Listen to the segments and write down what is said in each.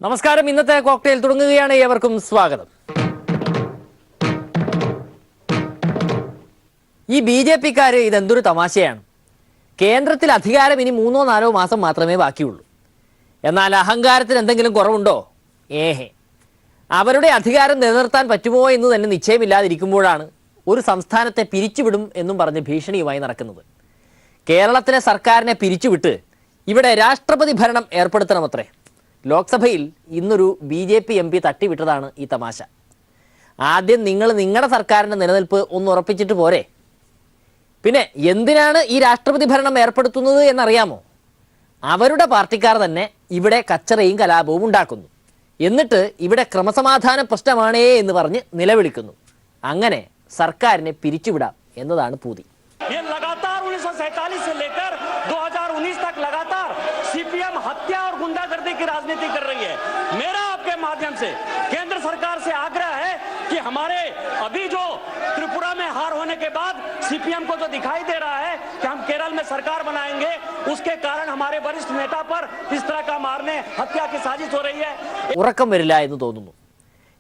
നമസ്കാരം. ഇന്നത്തെ കോക്ടെയിൽ തുടങ്ങുകയാണ്. ഏവർക്കും സ്വാഗതം. ഈ BJP-ക്കാർ ഇതെന്തൊരു തമാശയാണ്. കേന്ദ്രത്തിൽ അധികാരം ഇനി 3-4 മാസം മാത്രമേ ബാക്കിയുള്ളൂ. എന്നാൽ അഹങ്കാരത്തിന് എന്തെങ്കിലും കുറവുണ്ടോ? അവരുടെ അധികാരം നിലനിർത്താൻ പറ്റുമോ എന്ന് തന്നെ നിശ്ചയമില്ലാതിരിക്കുമ്പോഴാണ് ഒരു സംസ്ഥാനത്തെ പിരിച്ചുവിടും എന്നും പറഞ്ഞ് ഭീഷണിയുമായി നടക്കുന്നത്. കേരളത്തിലെ സർക്കാരിനെ പിരിച്ചുവിട്ട് ഇവിടെ രാഷ്ട്രപതി ഭരണം ഏർപ്പെടുത്തണമത്രേ. ലോക്സഭയിൽ ഇന്നൊരു BJP MP തട്ടിവിട്ടതാണ് ഈ തമാശ. ആദ്യം നിങ്ങൾ നിങ്ങളുടെ സർക്കാരിൻ്റെ നിലനിൽപ്പ് ഒന്ന് ഉറപ്പിച്ചിട്ട് പോരെ? പിന്നെ എന്തിനാണ് ഈ രാഷ്ട്രപതി ഭരണം ഏർപ്പെടുത്തുന്നത് എന്നറിയാമോ? അവരുടെ പാർട്ടിക്കാർ തന്നെ ഇവിടെ കച്ചറയും കലാപവും ഉണ്ടാക്കുന്നു. എന്നിട്ട് ഇവിടെ ക്രമസമാധാന പ്രശ്നമാണേ എന്ന് പറഞ്ഞ് നിലവിളിക്കുന്നു. അങ്ങനെ സർക്കാരിനെ പിരിച്ചുവിടാം എന്നതാണ് പൂതി. ये लगातार 1947 से लेकर 2019 तक लगातार CPM हत्या और गुंडागर्दी की राजनीति कर रही है। मेरा आपके माध्यम से केंद्र सरकार से आग्रह है कि हमारे अभी जो त्रिपुरा में हार होने के बाद CPM को जो दिखाई दे रहा है कि हम केरल में सरकार बनाएंगे, उसके कारण हमारे वरिष्ठ नेता पर इस तरह का मारने हत्या की साजिश हो रही है। ഉറക്കം വരില്ല എന്ന് തോന്നുന്നു.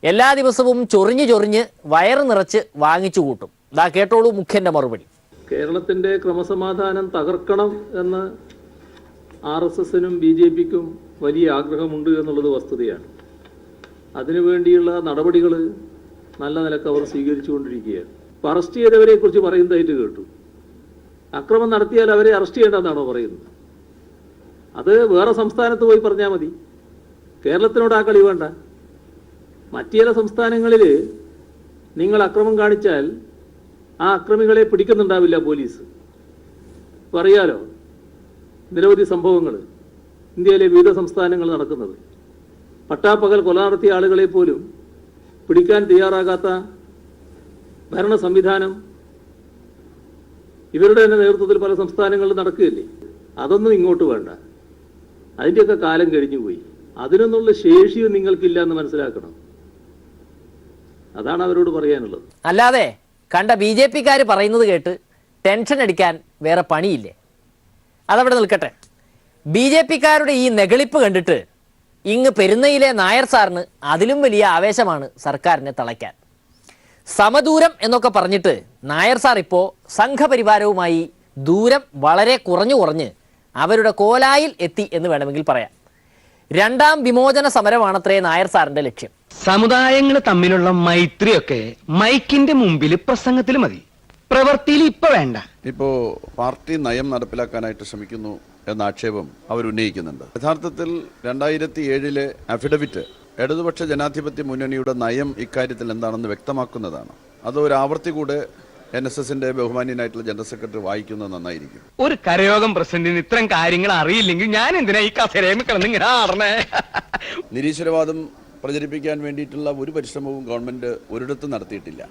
എല്ലാ ദിവസവും ചൊറിഞ്ഞ് ചൊറിഞ്ഞ് വയറ് നിറച്ച് വാങ്ങിച്ചു കൂട്ടും. ദാ കേട്ടോളൂ മുഖ്യന്റെ മറുപടി. കേരളത്തിൻ്റെ ക്രമസമാധാനം തകർക്കണം എന്ന് RSSനും BJPക്കും വലിയ ആഗ്രഹമുണ്ട് എന്നുള്ളത് വസ്തുതയാണ്. അതിനുവേണ്ടിയുള്ള നടപടികൾ നല്ല നിലക്ക് അവർ സ്വീകരിച്ചുകൊണ്ടിരിക്കുകയാണ്. ഇപ്പോൾ അറസ്റ്റ് ചെയ്തവരെ കുറിച്ച് പറയുന്നതായിട്ട് കേട്ടു. അക്രമം നടത്തിയാൽ അവരെ അറസ്റ്റ് ചെയ്യേണ്ടെന്നാണോ പറയുന്നത്? അത് വേറെ സംസ്ഥാനത്ത് പോയി പറഞ്ഞാൽ മതി. കേരളത്തിനോട് ആ കളി വേണ്ട. മറ്റു ചില സംസ്ഥാനങ്ങളിൽ നിങ്ങൾ അക്രമം കാണിച്ചാൽ ആ അക്രമികളെ പിടിക്കുന്നുണ്ടാവില്ല പോലീസ്. പറയാലോ നിരവധി സംഭവങ്ങൾ ഇന്ത്യയിലെ വിവിധ സംസ്ഥാനങ്ങൾ നടക്കുന്നത്. പട്ടാപ്പകൽ കൊല നടത്തിയ ആളുകളെ പോലും പിടിക്കാൻ തയ്യാറാകാത്ത ഭരണ സംവിധാനം ഇവരുടെ തന്നെ നേതൃത്വത്തിൽ പല സംസ്ഥാനങ്ങളിൽ നടക്കുകയില്ലേ? അതൊന്നും ഇങ്ങോട്ട് വേണ്ട. അതിൻ്റെയൊക്കെ കാലം കഴിഞ്ഞുപോയി. അതിനൊന്നുള്ള ശേഷിയും നിങ്ങൾക്കില്ല എന്ന് മനസ്സിലാക്കണം. അതാണ് അവരോട് പറയാനുള്ളത്. അല്ലാതെ കണ്ട BJP-ക്കാർ പറയുന്നത് കേട്ട് ടെൻഷൻ അടിക്കാൻ വേറെ പണിയില്ലേ? അതവിടെ നിൽക്കട്ടെ. BJP-ക്കാരുടെ ഈ നെകളിപ്പ് കണ്ടിട്ട് ഇങ്ങ് പെരുന്നയിലെ നായർ സാറിന് അതിലും വലിയ ആവേശമാണ് സർക്കാരിനെ തളയ്ക്കാൻ. സമദൂരം എന്നൊക്കെ പറഞ്ഞിട്ട് നായർ സാർ ഇപ്പോൾ സംഘപരിവാരവുമായി ദൂരം വളരെ കുറഞ്ഞ് അവരുടെ കോലായിൽ എത്തി എന്ന് വേണമെങ്കിൽ പറയാം. രണ്ടാം വിമോചന സമരമാണത്രേ നായർ സാറിന്റെ ലക്ഷ്യം. സമുദായങ്ങൾ തമ്മിലുള്ള മൈത്രിയൊക്കെ മൈക്കിന്റെ മുമ്പിൽ പ്രസംഗത്തിൽ മതി, പ്രവൃത്തിയിൽ ഇപ്പൊ വേണ്ട. ഇപ്പോ പാർട്ടി നയം നടപ്പിലാക്കാനായിട്ട് ശ്രമിക്കുന്നു എന്ന ആക്ഷേപം അവർ ഉന്നയിക്കുന്നുണ്ട്. യഥാർത്ഥത്തിൽ 2007 അഫിഡവിറ്റ് ഇടതുപക്ഷ ജനാധിപത്യ മുന്നണിയുടെ നയം ഇക്കാര്യത്തിൽ എന്താണെന്ന് വ്യക്തമാക്കുന്നതാണ്. അത് ഒരു ആവർത്തി കൂടെ NSSന്റെ ബഹുമാന്യനായിട്ടുള്ള ജനറൽ സെക്രട്ടറി വായിക്കുന്നത് നന്നായിരിക്കും. ഒരു കരയോഗം പ്രസിഡന്റിന് ഇത്തരം കാര്യങ്ങൾ അറിയില്ലെങ്കിൽ ഞാൻ എന്തിനാ ഈ കസേരയിൽ കിടന്നിങ്ങനെ ആടണേ? നിരീശ്വരവാദം പ്രചരിപ്പിക്കാൻ വേണ്ടിയിട്ടുള്ള ഒരു പരിശ്രമവും ഗവൺമെന്റ് ഒരിടത്തും നടത്തിയിട്ടില്ല.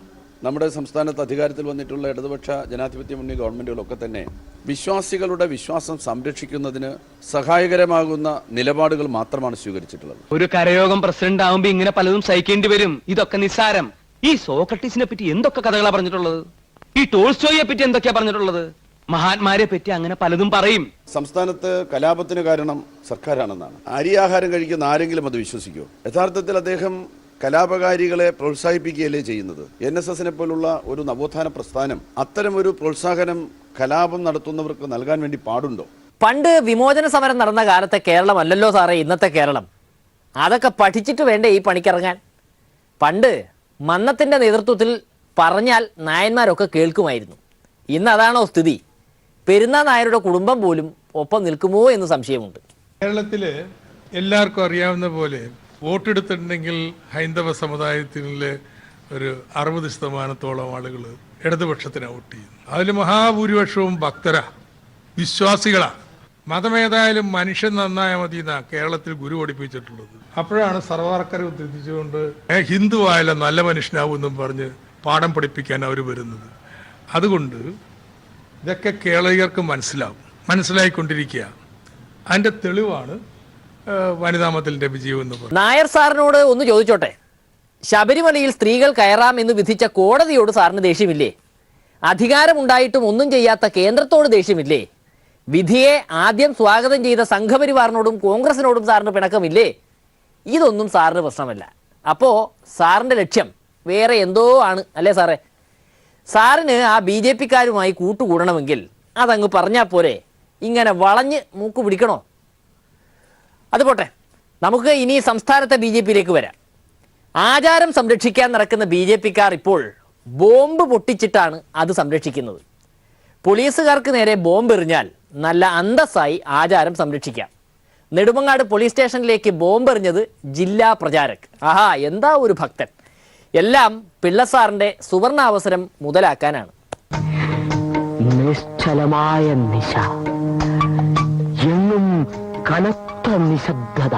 നമ്മുടെ സംസ്ഥാനത്ത് അധികാരത്തിൽ വന്നിട്ടുള്ള ഇടതുപക്ഷ ജനാധിപത്യ മുന്നണി ഗവൺമെന്റുകളൊക്കെ തന്നെ വിശ്വാസികളുടെ വിശ്വാസം സംരക്ഷിക്കുന്നതിന് സഹായകരമാകുന്ന നിലപാടുകൾ മാത്രമാണ് സ്വീകരിച്ചിട്ടുള്ളത്. ഒരു കരയോഗം പ്രസിഡന്റ് ആവുമ്പോ ഇങ്ങനെ പലതും സഹിക്കേണ്ടി വരും. ഇതൊക്കെ നിസ്സാരം. ഈ സോക്രട്ടീസിനെ പറ്റി എന്തൊക്കെ കഥകളാണ് പറഞ്ഞിട്ടുള്ളത്? ഈ ടോൾസ്റ്റോയെ പറ്റി എന്തൊക്കെയാ പറഞ്ഞിട്ടുള്ളത്? മഹാത്മാരെ പറ്റി അങ്ങനെ പലതും പറയും. സംസ്ഥാനത്ത് കലാപത്തിന് കാരണം സർക്കാരാണെന്നാണ്. അരിയാഹാരം കഴിക്കുന്ന ആരെങ്കിലും അത് വിശ്വസിക്കുമോ? യഥാർത്ഥത്തിൽ അദ്ദേഹം കലാപകാരികളെ പ്രോത്സാഹിപ്പിക്കുകയല്ലേ ചെയ്യുന്നത്. NSSനെ പോലുള്ള ഒരു നവോത്ഥാന പ്രസ്ഥാനം അത്തരം ഒരു പ്രോത്സാഹനം കലാപം നടത്തുന്നവർക്ക് നൽകാൻ വേണ്ടി പാടുണ്ടോ? പണ്ട് വിമോചന സമരം നടന്ന കാലത്തെ കേരളമല്ലല്ലോ സാറേ ഇന്നത്തെ കേരളം. അതൊക്കെ പഠിച്ചിട്ട് വേണ്ടേ ഈ പണിക്കിറങ്ങാൻ? പണ്ട് മന്നത്തിൻ്റെ നേതൃത്വത്തിൽ പറഞ്ഞാൽ നായന്മാരൊക്കെ കേൾക്കുമായിരുന്നു. ഇന്ന് അതാണോ സ്ഥിതി? പെരുന്ന നായരുടെ കുടുംബം പോലും ഒപ്പം നിൽക്കുമോ എന്ന് സംശയമുണ്ട്. കേരളത്തിൽ എല്ലാവർക്കും അറിയാവുന്ന പോലെ വോട്ടെടുത്തിട്ടുണ്ടെങ്കിൽ ഹൈന്ദവ സമുദായത്തിൽ ഒരു 60% ആളുകൾ ഇടതുപക്ഷത്തിന് വോട്ട് ചെയ്യുന്നു. അതിൽ മഹാഭൂരിപക്ഷവും ഭക്തരാ, വിശ്വാസികളാ. മതമേതായാലും മനുഷ്യൻ നന്നായ മതി എന്നാണ് കേരളത്തിൽ ഗുരു പഠിപ്പിച്ചിട്ടുള്ളത്. അപ്പോഴാണ് സർവാർക്കാരെ ഉദ്ധരിച്ചുകൊണ്ട് ഹിന്ദു ആയാലും നല്ല മനുഷ്യനാവും എന്നും പറഞ്ഞ് പാഠം പഠിപ്പിക്കാൻ അവർ വരുന്നത്. അതുകൊണ്ട് ഇതൊക്കെ കേരളീയർക്ക് മനസ്സിലായിക്കൊണ്ടിരിക്കുക. അതിൻ്റെ തെളിവാണ് വനിതാമതിലിൻ്റെ വിജയം എന്ന് പറയുന്നത്. നായർ സാറിനോട് ഒന്ന് ചോദിച്ചോട്ടെ, ശബരിമലയിൽ സ്ത്രീകൾ കയറാം എന്ന് വിധിച്ച കോടതിയോട് സാറിന് ദേഷ്യമില്ലേ? അധികാരമുണ്ടായിട്ടും ഒന്നും ചെയ്യാത്ത കേന്ദ്രത്തോട് ദേഷ്യമില്ലേ? വിധിയെ ആദ്യം സ്വാഗതം ചെയ്ത സംഘപരിവാറിനോടും കോൺഗ്രസിനോടും സാറിന് പിണക്കമില്ലേ? ഇതൊന്നും സാറിന് പ്രശ്നമല്ല. അപ്പോൾ സാറിൻ്റെ ലക്ഷ്യം വേറെ എന്തോ ആണ് അല്ലേ സാറേ? സാറിന് ആ BJP-ക്കാരുമായി കൂട്ടുകൂടണമെങ്കിൽ അതങ്ങ് പറഞ്ഞാൽ പോരെ, ഇങ്ങനെ വളഞ്ഞ് മൂക്ക് പിടിക്കണോ? അത് പോട്ടെ, നമുക്ക് ഇനി സംസ്ഥാനത്തെ BJP-യിലേക്ക് വരാം. ആചാരം സംരക്ഷിക്കാൻ നടക്കുന്ന BJP-ക്കാർ ഇപ്പോൾ ബോംബ് പൊട്ടിച്ചിട്ടാണ് അത് സംരക്ഷിക്കുന്നത്. പോലീസുകാർക്ക് നേരെ ബോംബ് എറിഞ്ഞാൽ നല്ല അന്തസ്സായി ആചാരം സംരക്ഷിക്കാം. നെടുമങ്ങാട് പോലീസ് സ്റ്റേഷനിലേക്ക് ബോംബ് എറിഞ്ഞത് ജില്ലാ പ്രചാരക്. ആഹാ, എന്താ ഒരു ഭക്തൻ! എല്ലാം പിള്ളസാറിന്റെ സുവർണാവസരം മുതലാക്കാനാണ്. നിശ്ചലമായ നിശ, എങ്ങും കനത്ത നിശബ്ദത.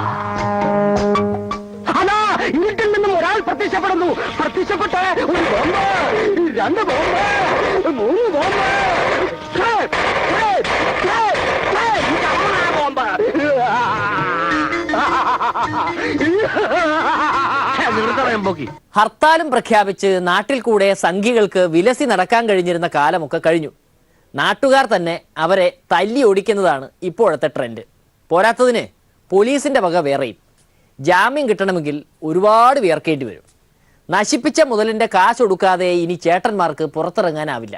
അതാ വീട്ടിൽ നിന്നും ഒരാൾ പ്രത്യക്ഷപ്പെടുന്നു. പ്രത്യക്ഷപ്പെട്ട ഒരു ബോംബ്, 2 ബോംബ്, 3 ബോംബ്, ഹർത്താലും പ്രഖ്യാപിച്ച് നാട്ടിൽ കൂടെ സംഘികൾക്ക് വിലസി നടക്കാൻ കഴിഞ്ഞിരുന്ന കാലമൊക്കെ കഴിഞ്ഞു. നാട്ടുകാർ തന്നെ അവരെ തല്ലി ഓടിക്കുന്നതാണ് ഇപ്പോഴത്തെ ട്രെൻഡ്. പോരാത്തതിന് പോലീസിന്റെ വക വേറെയും. ജാമ്യം കിട്ടണമെങ്കിൽ ഒരുപാട് വിയർക്കേണ്ടി വരും. നശിപ്പിച്ച മുതലിന്റെ കാശ് കൊടുക്കാതെ ഇനി ചേട്ടന്മാർക്ക് പുറത്തിറങ്ങാനാവില്ല.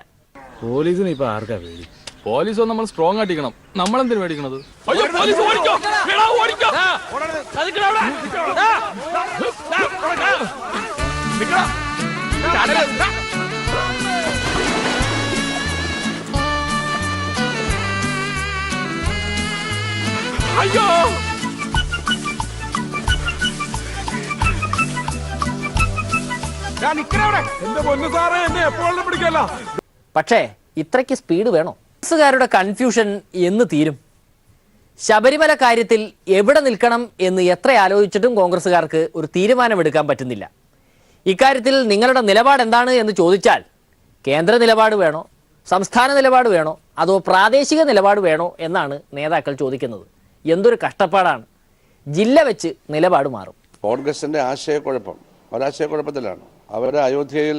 പോലീസിന് ഇപ്പൊ ആർക്കാ പേടി? പോലീസ് നമ്മൾ സ്ട്രോങ് ആയിട്ടിരിക്കണം. നമ്മളെന്തിനു മേടിക്കണത്? അയ്യോ, ഞാൻ നിക്കണവിടെ. എന്റെ പൊന്നു സാറേ, എന്നെ എപ്പോഴും പിടിക്കല്ല. പക്ഷേ ഇത്രയ്ക്ക് സ്പീഡ് വേണോ? പോലീസുകാരുടെ കൺഫ്യൂഷൻ എന്ന് തീരും? ശബരിമല കാര്യത്തിൽ എവിടെ നിൽക്കണം എന്ന് എത്ര ആലോചിച്ചിട്ടും കോൺഗ്രസ്സുകാർക്ക് ഒരു തീരുമാനമെടുക്കാൻ പറ്റുന്നില്ല. ഇക്കാര്യത്തിൽ നിങ്ങളുടെ നിലപാട് എന്താണ് എന്ന് ചോദിച്ചാൽ കേന്ദ്ര നിലപാട് വേണോ, സംസ്ഥാന നിലപാട് വേണോ, അതോ പ്രാദേശിക നിലപാട് വേണോ എന്നാണ് നേതാക്കൾ ചോദിക്കുന്നത്. എന്തൊരു കഷ്ടപ്പാടാണ്! ജില്ല വെച്ച് നിലപാട് മാറും. കോൺഗ്രസിന്റെ ആശയക്കുഴപ്പം ഒരാശയക്കുഴപ്പത്തിലാണ്. അവരെ അയോധ്യയിൽ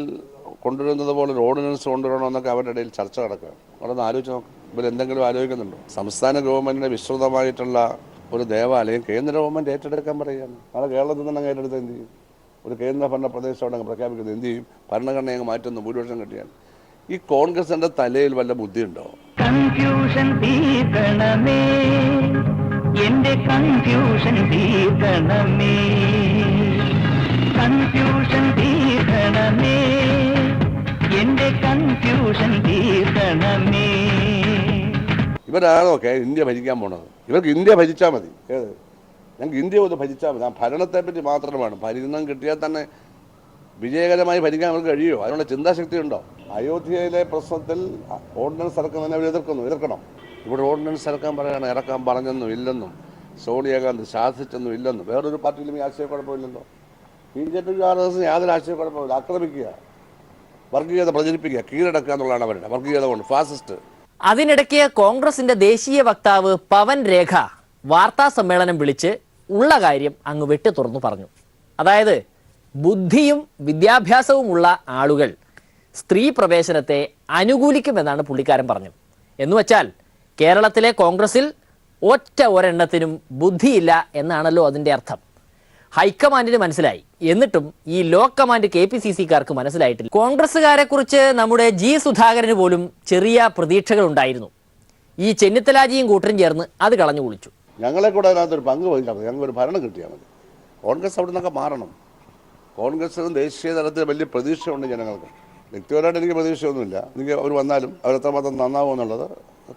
കൊണ്ടുവരുന്നത് പോലെ ഒരു ഓർഡിനൻസ് കൊണ്ടുവരണമെന്നൊക്കെ അവരുടെ ഇടയിൽ ചർച്ച നടക്കുകയാണ്. അതൊന്ന് ആലോചിച്ച് നോക്കാം. ഇവരെന്തെങ്കിലും ആലോചിക്കുന്നുണ്ടോ? സംസ്ഥാന ഗവൺമെന്റിന്റെ വിശ്രുതമായിട്ടുള്ള ഒരു ദേവാലയം കേന്ദ്ര ഗവൺമെന്റ് ഏറ്റെടുക്കാൻ പറയുകയാണ്. നാളെ കേരളത്തിൽ തന്നെ ഏറ്റെടുത്ത് എന്ത് ചെയ്യും? ഒരു കേന്ദ്ര ഭരണ പ്രദേശം അവിടെ പ്രഖ്യാപിക്കുന്നത് എന്ത് ചെയ്യും? ഭരണഘടന അങ്ങ് മാറ്റുന്നു, ഭൂരിപക്ഷം കിട്ടിയാൽ. ഈ കോൺഗ്രസിന്റെ തലയിൽ വല്ല ബുദ്ധിയുണ്ടോ? കൺഫ്യൂഷൻ തീർക്കണമേ, എന്റെ കൺഫ്യൂഷൻ തീർക്കണമേ, കൺഫ്യൂഷൻ തീർക്കണമേ, എന്റെ കൺഫ്യൂഷൻ തീർക്കണമേ. ഇവരാണോ ഇന്ത്യ ഭരിക്കാൻ പോണത്? ഇവർക്ക് ഇന്ത്യ ഭരിച്ചാൽ മതി. ഏത്? ഞങ്ങൾക്ക് ഇന്ത്യ ഒന്ന് ഭരിച്ചാൽ മതി. ആ ഭരണത്തെ പറ്റി മാത്രമാണ്. ഭരണം കിട്ടിയാൽ തന്നെ വിജയകരമായി ഭരിക്കാൻ അവർക്ക് കഴിയുമോ? അതിനുള്ള ചിന്താശക്തി ഉണ്ടോ? അയോധ്യയിലെ പ്രശ്നത്തിൽ ഓർഡിനൻസ് ഇറക്കുന്നതിനെ അവർ എതിർക്കണം. ഇവിടെ ഓർഡിനൻസ് ഇറക്കാൻ പറയുകയാണ്. ഇറക്കാൻ പറഞ്ഞെന്നും ഇല്ലെന്നും സോണിയാഗാന്ധി സാധിച്ചെന്നും ഇല്ലെന്നും. വേറൊരു പാർട്ടിയിലും ഈ ആശയക്കുഴപ്പമില്ലല്ലോ. BJP യാതൊരു ആശയക്കുഴപ്പമില്ല. ആക്രമിക്കുക, വർഗീയത പ്രചരിപ്പിക്കുക, കീഴടക്കുക എന്നുള്ളതാണ് അവരുടെ വർഗീയത കൊണ്ട് ഫാസിസ്റ്റ്. അതിനിടയ്ക്ക് കോൺഗ്രസിന്റെ ദേശീയ വക്താവ് പവൻ രേഖ വാർത്താ സമ്മേളനം വിളിച്ച് ഉള്ള കാര്യം അങ്ങ് വെട്ടി തുറന്നു പറഞ്ഞു. അതായത് ബുദ്ധിയും വിദ്യാഭ്യാസവുമുള്ള ആളുകൾ സ്ത്രീ പ്രവേശനത്തെ അനുകൂലിക്കുമെന്നാണ് പുള്ളിക്കാരൻ പറഞ്ഞത്. എന്നുവെച്ചാൽ കേരളത്തിലെ കോൺഗ്രസിൽ ഒരെണ്ണത്തിനും ബുദ്ധിയില്ല എന്നാണല്ലോ അതിൻ്റെ അർത്ഥം. ഹൈക്കമാൻഡിന് മനസ്സിലായി, എന്നിട്ടും ഈ ലോ കമാൻഡ് KPCC-ക്കാർക്ക് മനസ്സിലായിട്ടില്ല. കോൺഗ്രസ്സുകാരെ കുറിച്ച് നമ്മുടെ G. സുധാകരന് പോലും ചെറിയ പ്രതീക്ഷകൾ ഉണ്ടായിരുന്നു. ഈ ചെന്നിത്തലാജിയും കൂട്ടരും ചേർന്ന് അത് കളഞ്ഞു കുളിച്ചു. ഞങ്ങളെ കൂടെ അതിനകത്തൊരു പങ്ക് വഹിച്ചാൽ മതി. ഞങ്ങൾക്കൊരു ഭരണം കിട്ടിയാൽ മതി. കോൺഗ്രസ് അവിടെ നിന്നൊക്കെ മാറണം. കോൺഗ്രസിനും ദേശീയ തലത്തിൽ വലിയ പ്രതീക്ഷയുണ്ട് ജനങ്ങൾക്ക്. വ്യക്തിപരമായിട്ട് എനിക്ക് പ്രതീക്ഷയൊന്നുമില്ല. എനിക്ക് അവർ വന്നാലും അവരെത്രമാത്രം നന്നാവുമെന്നുള്ളത്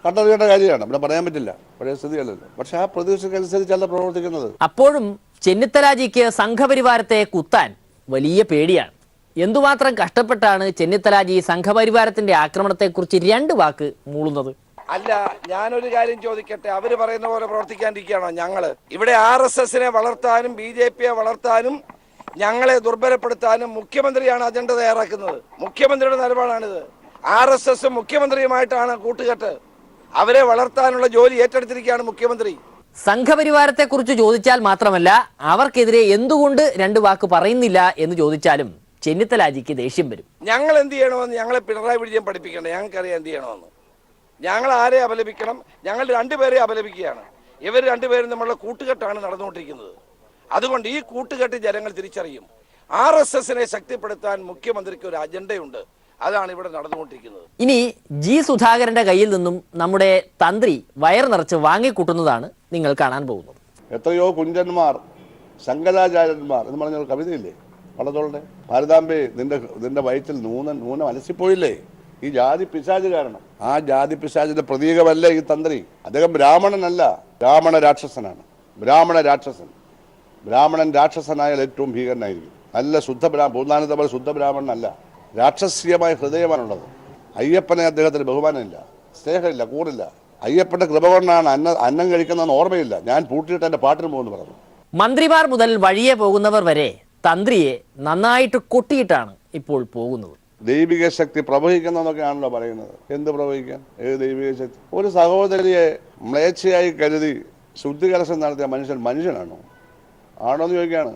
കണ്ടറിയേണ്ട കാര്യമാണ്. ഇവിടെ പറയാൻ പറ്റില്ല, പഴയ സ്ഥിതിയല്ലല്ലോ. പക്ഷെ ആ പ്രതീക്ഷയ്ക്കനുസരിച്ചല്ല പ്രവർത്തിക്കുന്നത്. അപ്പോഴും ചെന്നിത്തലാജിക്ക് സംഘപരിവാരത്തെ കുത്താൻ വലിയ പേടിയാണ്. എന്തുമാത്രം കഷ്ടപ്പെട്ടാണ് ചെന്നിത്തലാജി സംഘപരിവാരത്തിന്റെ ആക്രമണത്തെക്കുറിച്ച് 2 വാക്ക് മൂളുന്നത്. അല്ല, ഞാനൊരു കാര്യം ചോദിക്കട്ടെ. അവര് പറയുന്ന പോലെ പ്രവർത്തിക്കാണ്ടിരിക്കുകയാണോ ഞങ്ങള്? ഇവിടെ RSSനെ വളർത്താനും BJPയെ വളർത്താനും ഞങ്ങളെ ദുർബലപ്പെടുത്താനും മുഖ്യമന്ത്രിയാണ് അജണ്ട തയ്യാറാക്കുന്നത്. മുഖ്യമന്ത്രിയുടെ നിലപാടാണിത്. RSS മുഖ്യമന്ത്രിയുമായിട്ടാണ് കൂട്ടുകെട്ട്. അവരെ വളർത്താനുള്ള ജോലി ഏറ്റെടുത്തിരിക്കുകയാണ് മുഖ്യമന്ത്രി. സംഘപരിവാരത്തെ കുറിച്ച് ചോദിച്ചാൽ മാത്രമല്ല, അവർക്കെതിരെ എന്തുകൊണ്ട് 2 വാക്ക് പറയുന്നില്ല എന്ന് ചോദിച്ചാലും ചെന്നിത്തലാജിക്ക് ദേഷ്യം വരും. ഞങ്ങൾ എന്ത് ചെയ്യണമെന്ന് ഞങ്ങളെ പിണറായി വിജയൻ പഠിപ്പിക്കണ്ട. ഞങ്ങൾക്കറിയാം എന്ത് ചെയ്യണമെന്ന്. ഞങ്ങൾ ആരെ അപലപിക്കണം? ഞങ്ങൾ 2 പേരെ അപലപിക്കുകയാണ്. ഇവർ 2 പേരും നമ്മളുടെ കൂട്ടുകെട്ടാണ് നടന്നുകൊണ്ടിരിക്കുന്നത്. അതുകൊണ്ട് ഈ കൂട്ടുകെട്ട് ജനങ്ങൾ തിരിച്ചറിയും. RSSനെ ശക്തിപ്പെടുത്താൻ മുഖ്യമന്ത്രിക്ക് ഒരു അജണ്ടയുണ്ട്. അതാണ് ഇവിടെ നടന്നുകൊണ്ടിരിക്കുന്നത്. ഇനി ജി സുധാകരന്റെ കയ്യിൽ നിന്നും നമ്മുടെ തന്ത്രി വയർ നിറച്ച് വാങ്ങിക്കൂട്ടുന്നതാണ് നിങ്ങൾ കാണാൻ പോകുന്നത്. എത്രയോ കുഞ്ചന്മാർ ശങ്കരാചാര്യന്മാർ എന്ന് പറഞ്ഞ കവിതയില്ലേ വള്ളത്തോളുടെ? ഭാരതാംബേ നിന്റെ വയറ്റിൽ നൂനം അലസിപ്പോയില്ലേ ഈ ജാതി പിശാച് കാരണം? ആ ജാതി പിശാചിന്റെ പ്രതീകമല്ല ഈ തന്ത്രി. അദ്ദേഹം ബ്രാഹ്മണനല്ല, ബ്രാഹ്മണ രാക്ഷസനാണ്. ബ്രാഹ്മണൻ രാക്ഷസനായാൽ ഏറ്റവും ഭീകരനായിരിക്കും. നല്ല പൂർണ്ണാനന്ദ പോലെ ശുദ്ധ ബ്രാഹ്മണനല്ല, രാക്ഷസീയമായ ഹൃദയമാണുള്ളത്. അയ്യപ്പനെ അദ്ദേഹത്തിന് ബഹുമാനമില്ല, സ്നേഹമില്ല, കൂറില്ല. അയ്യപ്പന്റെ കൃപ കൊണ്ടാണ് അന്നം കഴിക്കുന്നതെന്ന് ഓർമ്മയില്ല. ഞാൻ പൂട്ടിയിട്ട് എന്റെ പാട്ടിന് പോകുന്നു പറഞ്ഞു. മന്ത്രിമാർ മുതൽ വഴിയെ പോകുന്നവർ വരെ തന്ത്രിയെ നന്നായിട്ട് കൊട്ടിയിട്ടാണ് ഇപ്പോൾ പോകുന്നത്. ദൈവിക ശക്തി പ്രവഹിക്കുന്നതൊക്കെയാണല്ലോ പറയുന്നത്. എന്ത് പ്രവഹിക്കാൻ? ഏത് ദൈവിക ശക്തി? ഒരു സഹോദരിയെ മ്ലേച്ഛയായി കരുതി ശുദ്ധികലശം നടത്തിയ മനുഷ്യനാണോ? ആണോ എന്ന് ചോദിക്കുകയാണ്.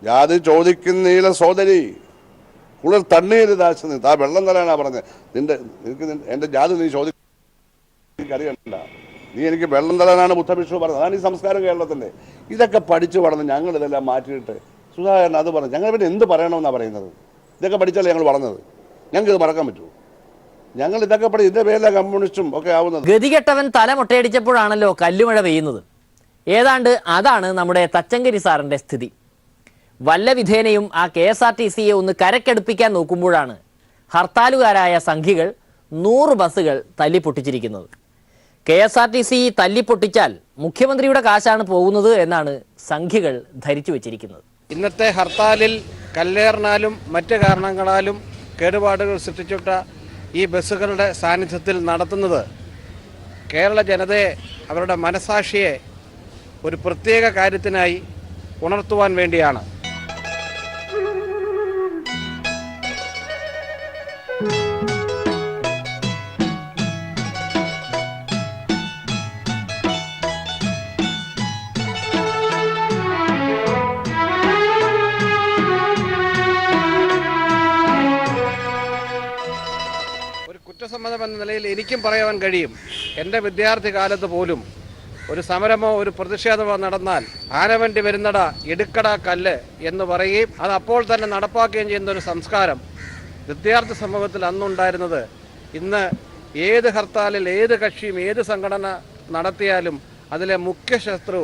ജാതി ചോദിക്കുന്നീല സോദരി കൂടുതൽ തണ്ണീര് ദാശ താ വെള്ളം തരാനാ പറഞ്ഞത്. എന്റെ ജാതി നീ ചോദിക്കറിയണ്ട, നീ എനിക്ക് വെള്ളം തരാനാണ് ബുദ്ധഭിക്ഷു പറഞ്ഞത്. അതാണ് ഈ സംസ്കാരം കേരളത്തിന്റെ. ഇതൊക്കെ പഠിച്ചു വളർന്ന് ഞങ്ങൾ ഇതെല്ലാം മാറ്റിയിട്ട് സുധാകരൻ അത് പറഞ്ഞു. ഞങ്ങൾ പിന്നെ എന്ത് പറയണമെന്നാണ് പറയുന്നത്? ഇതൊക്കെ പഠിച്ചല്ലേ ഞങ്ങൾ വളർന്നത്. ഞങ്ങൾക്ക് ഇത് മറക്കാൻ പറ്റുമോ? ഞങ്ങൾ ഇതൊക്കെ പഠിച്ച് ഇതിന്റെ പേരിലെ കമ്മ്യൂണിസ്റ്റും ഒക്കെ ആവുന്നത്. ഗതികെട്ടവൻ തല മുട്ടയടിച്ചപ്പോഴാണല്ലോ കല്ലുമഴ പെയ്യുന്നത്. ഏതാണ്ട് അതാണ് നമ്മുടെ തച്ചങ്കരി സാറിന്റെ സ്ഥിതി. വല്ല വിധേനയും ആ KSRTCയെ ഒന്ന് കരക്കടുപ്പിക്കാൻ നോക്കുമ്പോഴാണ് ഹർത്താലുകാരായ സംഘികൾ 100 ബസ്സുകൾ തല്ലിപ്പൊട്ടിച്ചിരിക്കുന്നത്. KSRTC തല്ലിപ്പൊട്ടിച്ചാൽ മുഖ്യമന്ത്രിയുടെ കാശാണ് പോകുന്നത് എന്നാണ് സംഘികൾ ധരിച്ചു വച്ചിരിക്കുന്നത്. ഇന്നത്തെ ഹർത്താലിൽ കല്ലേറിനാലും മറ്റ് കാരണങ്ങളാലും കേടുപാടുകൾ സൃഷ്ടിച്ചിട്ട ഈ ബസ്സുകളുടെ സാന്നിധ്യത്തിൽ നടത്തുന്നത് കേരള ജനതയെ, അവരുടെ മനസാക്ഷിയെ ഒരു പ്രത്യേക കാര്യത്തിനായി ഉണർത്തുവാൻ വേണ്ടിയാണ്. കുറ്റസമ്മതം എന്ന നിലയിൽ എനിക്കും പറയാൻ കഴിയും, എൻ്റെ വിദ്യാർത്ഥി കാലത്ത് പോലും ഒരു സമരമോ ഒരു പ്രതിഷേധമോ നടന്നാൽ ആനവണ്ടി വരുന്നട എടുക്കട കല്ല് എന്ന് പറയുകയും അത് അപ്പോൾ തന്നെ നടപ്പാക്കുകയും ചെയ്യുന്ന ഒരു സംസ്കാരം വിദ്യാർത്ഥി സമൂഹത്തിൽ അന്നുണ്ടായിരുന്നത് ഇന്ന് ഏത് ഹർത്താലിൽ ഏത് കക്ഷിയും ഏത് സംഘടന നടത്തിയാലും അതിലെ മുഖ്യ ശത്രു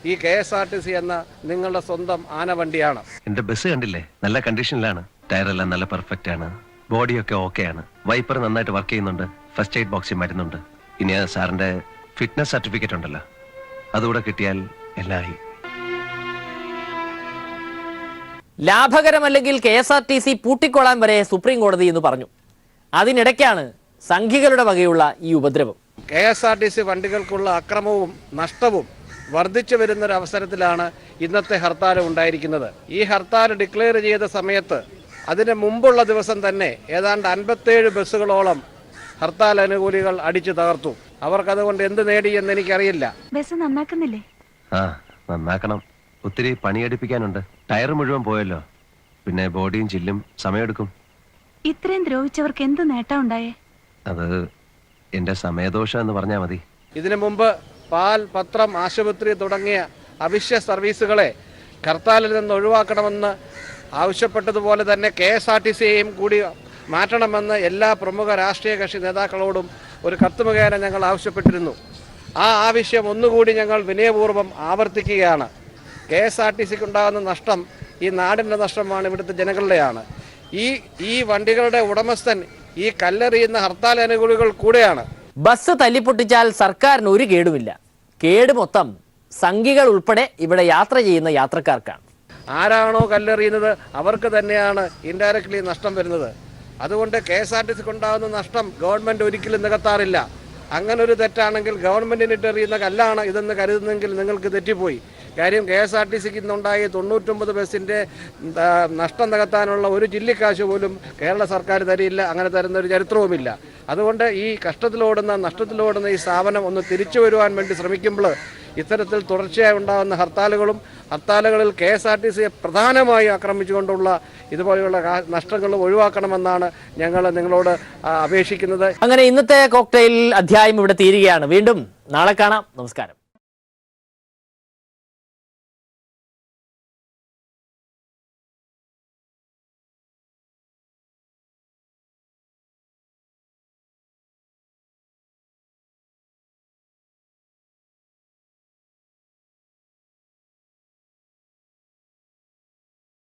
ഈ KSRTC എന്ന നിങ്ങളുടെ സ്വന്തം ആനവണ്ടിയാണ്. എൻ്റെ ബസ് കണ്ടില്ലേ, നല്ല കണ്ടീഷനിലാണ്. ടയറെല്ലാം നല്ല പെർഫെക്റ്റ് ആണ്, ബോഡിയൊക്കെ ഓക്കെ ആണ്, വൈപ്പർ നന്നായിട്ട് വർക്ക് ചെയ്യുന്നുണ്ട്, ഫസ്റ്റ് എയ്ഡ് ബോക്സിൽ മരുന്നുണ്ട്. ഇനി സാറിന്റെ ഫിറ്റ്നസ് സർട്ടിഫിക്കറ്റ് ഉണ്ടല്ലോ, അതുകൂടെ കിട്ടിയാൽ എല്ലായി. ലാഭകരമല്ലെങ്കിൽ KSRTC പൂട്ടിക്കൊള്ളാൻ വരെ സുപ്രീം കോടതി എന്ന് പറഞ്ഞു. അതിനിടയ്ക്കാണ് സംഘികളുടെ വകയുള്ള ഈ ഉപദ്രവം. KSRTC വണ്ടികൾക്കുള്ള അക്രമവും നഷ്ടവും വർദ്ധിച്ചു വരുന്നൊരു അവസരത്തിലാണ് ഇന്നത്തെ ഹർത്താൽ ഉണ്ടായിരിക്കുന്നത്. ഈ ഹർത്താൽ ഡിക്ലെയർ ചെയ്ത സമയത്ത് അതിന് മുമ്പുള്ള ദിവസം തന്നെ ഏതാണ്ട് 57 ബസ്സുകളോളം ഹർത്താൽ അനുകൂലികൾ അടിച്ചു തകർത്തു. അവർക്കതുകൊണ്ട് എന്ത് നേടി എന്ന് എനിക്കറിയില്ല. ബസ് നന്നാക്കുന്നില്ലേ? നന്നാക്കണം, ഒത്തിരി പണിയെടുപ്പിക്കാനുണ്ട്. ടയർ മുഴുവൻ പോയല്ലോ, പിന്നെ ബോഡിയും ചില്ലും സമയമെടുക്കും. ഇത്രയും ദ്രോഹിച്ചവർക്ക് എന്ത് നേട്ടം ഉണ്ടായേ? അത് എന്റെ സമയദോഷം എന്ന് പറഞ്ഞാൽ മതി. ഇതിനു മുമ്പ് പാൽ, പത്രം, ആശുപത്രി തുടങ്ങിയ അവശ്യ സർവീസുകളെ ഹർത്താലിൽ നിന്ന് ഒഴിവാക്കണമെന്ന് ആവശ്യപ്പെട്ടതുപോലെ തന്നെ KSRTCയെയും കൂടി മാറ്റണമെന്ന് എല്ലാ പ്രമുഖ രാഷ്ട്രീയ കക്ഷി നേതാക്കളോടും ഒരു കത്ത് മുഖേന ഞങ്ങൾ ആവശ്യപ്പെട്ടിരുന്നു. ആ ആവശ്യം ഒന്നുകൂടി ഞങ്ങൾ വിനയപൂർവ്വം ആവർത്തിക്കുകയാണ്. KSRTCക്ക് ഉണ്ടാകുന്ന നഷ്ടം ഈ നാടിൻ്റെ നഷ്ടമാണ്, ഇവിടുത്തെ ജനങ്ങളുടെയാണ്. ഈ വണ്ടികളുടെ ഉടമസ്ഥൻ ഈ കല്ലെറിയുന്ന ഹർത്താൽ അനുകൂലികൾ കൂടെയാണ്. ബസ് തല്ലിപ്പൊട്ടിച്ചാൽ സർക്കാരിന് ഒരു കേടുമില്ല. കേട് മൊത്തം സംഘികൾ ഉൾപ്പെടെ ഇവിടെ യാത്ര ചെയ്യുന്ന യാത്രക്കാർക്കാണ്. ആരാണോ കല്ലെറിയുന്നത് അവർക്ക് തന്നെയാണ് ഇൻഡയറക്ട്ലി നഷ്ടം വരുന്നത്. അതുകൊണ്ട് KSRTCക്ക് ഉണ്ടാകുന്ന നഷ്ടം ഗവൺമെൻറ് ഒരിക്കലും നികത്താറില്ല. അങ്ങനെ ഒരു തെറ്റാണെങ്കിൽ ഗവൺമെൻറ്റിനിട്ടെറിയുന്ന കല്ലാണ് ഇതെന്ന് കരുതുന്നെങ്കിൽ നിങ്ങൾക്ക് തെറ്റിപ്പോയി. കാര്യം KSRTCക്ക് ഇന്നുണ്ടായ 99 ബസ്സിൻ്റെ നഷ്ടം നികത്താനുള്ള ഒരു ചില്ലിക്കാശ് പോലും കേരള സർക്കാർ തരില്ല, അങ്ങനെ തരുന്ന ഒരു ചരിത്രവുമില്ല. അതുകൊണ്ട് ഈ കഷ്ടത്തിലോടുന്ന നഷ്ടത്തിലോടുന്ന ഈ സ്ഥാപനം ഒന്ന് തിരിച്ചു വരുവാൻ വേണ്ടി ശ്രമിക്കുമ്പോൾ ഇത്തരത്തിൽ തുടർച്ചയായി ഉണ്ടാകുന്ന ഹർത്താലുകളിൽ KSRTCയെ പ്രധാനമായി ആക്രമിച്ചുകൊണ്ടുള്ള ഇതുപോലെയുള്ള നഷ്ടങ്ങൾ ഒഴിവാക്കണമെന്നാണ് ഞങ്ങൾ നിങ്ങളോട് അപേക്ഷിക്കുന്നത്. അങ്ങനെ ഇന്നത്തെ കോക്ടെയിൽ അധ്യായം ഇവിടെ തീരുകയാണ്. വീണ്ടും നാളെ കാണാം. നമസ്കാരം.